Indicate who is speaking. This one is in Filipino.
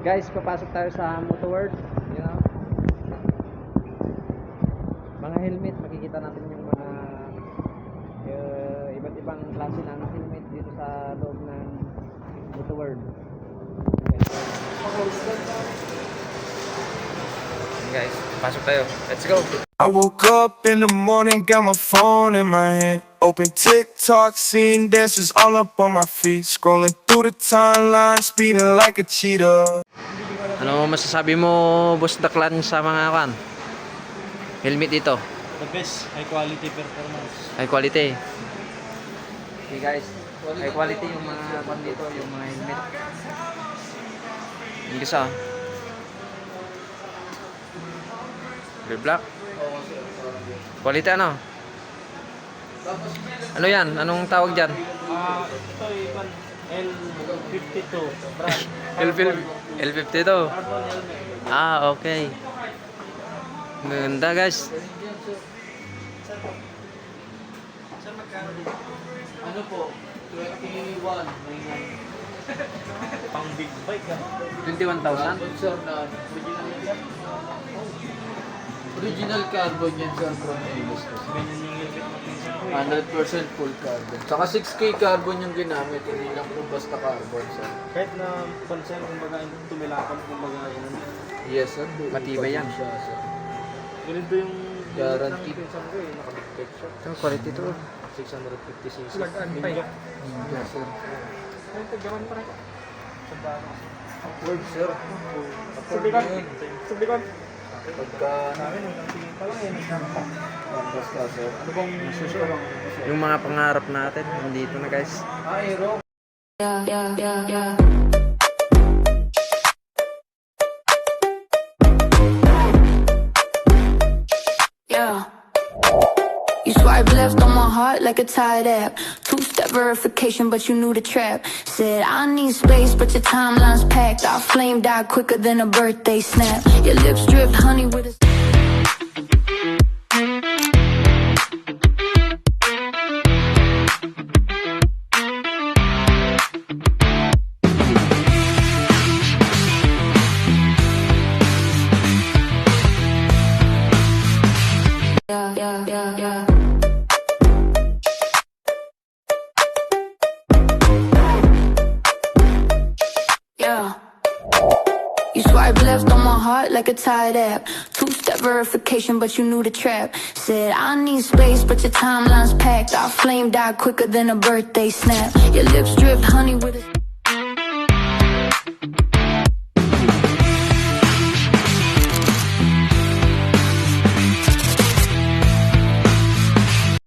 Speaker 1: Guys, papasok tayo sa Moto World. You know? Mga helmet, makikita natin yung mga iba't ibang klase ng helmet dito sa loob ng Moto World. Guys, pasok tayo. Let's go.
Speaker 2: I woke up in the morning, got my phone in my hand. Open TikTok, seeing dances all up on my feet. Scrolling through the timeline, speeding like a cheetah.
Speaker 1: Ano masasabi mo, Boss Daklan, sa mga helmet dito?
Speaker 3: The best, high quality performance.
Speaker 1: High quality. Okay guys, high quality yung mga dito, yung mga helmet. Yung isa. Blue black. Quality ano? Ano yan? Anong tawag dyan?
Speaker 3: Ito yung L52 brand.
Speaker 1: L52.
Speaker 3: Carbon helmet.
Speaker 1: Ah, okay. Ganda guys.
Speaker 3: Ano po? 21. Pang big bike ah.
Speaker 1: 21,000?
Speaker 4: Sir, na original carbon yan, sir, from Elis.
Speaker 3: Ganyan yung helmet natin sa
Speaker 4: 100% full carbon. Saka 6K carbon yung ginamit, hindi lang po basta carbon, sir.
Speaker 3: kahit na pansin, kumbaga, tumilakan, kumbaga, yun.
Speaker 4: Yes, sir.
Speaker 1: Matibay yan.
Speaker 4: Siya, sir.
Speaker 3: Ganito yung
Speaker 4: Guaranteed.
Speaker 3: pinsan ko eh, nakabig siya.
Speaker 1: Ito, quality to.
Speaker 3: 650cc.
Speaker 4: Yes, sir. Word, sir.
Speaker 3: Sublikan.
Speaker 4: Pagka namin, basta, sir. Ano bang susunod?
Speaker 1: Yung mga pangarap natin, nandito na guys.
Speaker 4: Aero.
Speaker 5: Yeah. You swipe left on my heart like a Tide app. Two-step verification, but you knew the trap. Said I need space, but your timeline's packed. Our flame died quicker than a birthday snap. Your lips dripped honey with a... Yeah. You swipe left on my heart like a Tide app. Two-step verification, but you knew the trap. Said I need space, but your timeline's packed. Our flame died quicker than a birthday snap. Your lips dripped honey with a...